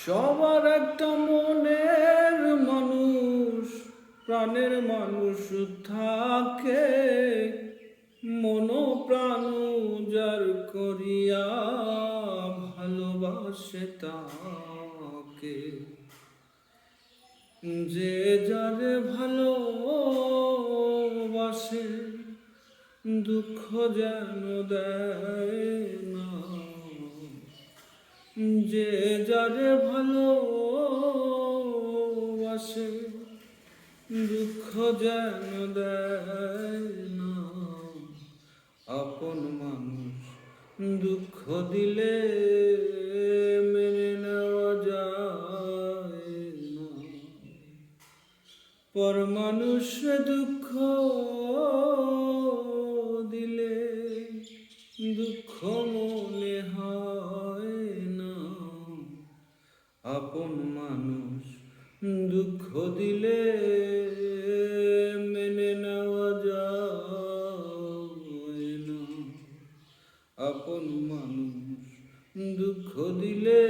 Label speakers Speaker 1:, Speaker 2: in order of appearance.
Speaker 1: সবার একটা মনের মানুষ, প্রাণের মানুষ থাকে, মন প্রাণ যার করিয়া ভালোবাসে তাকে। যে যারে ভালোবাসে দুঃখ যেন দেয় না, যে যারে ভালোবাসে দুঃখ যেন দেয় না। আপন মানুষ দুঃখ দিলে মেনে নেওয়া যায় না, পর মানুষ দুঃখ দিলে দুঃখ মনে হয় না। আপন মানুষ দুঃখ দিলে মেনে নেওয়া যায় না। আপন মানুষ দুঃখ দিলে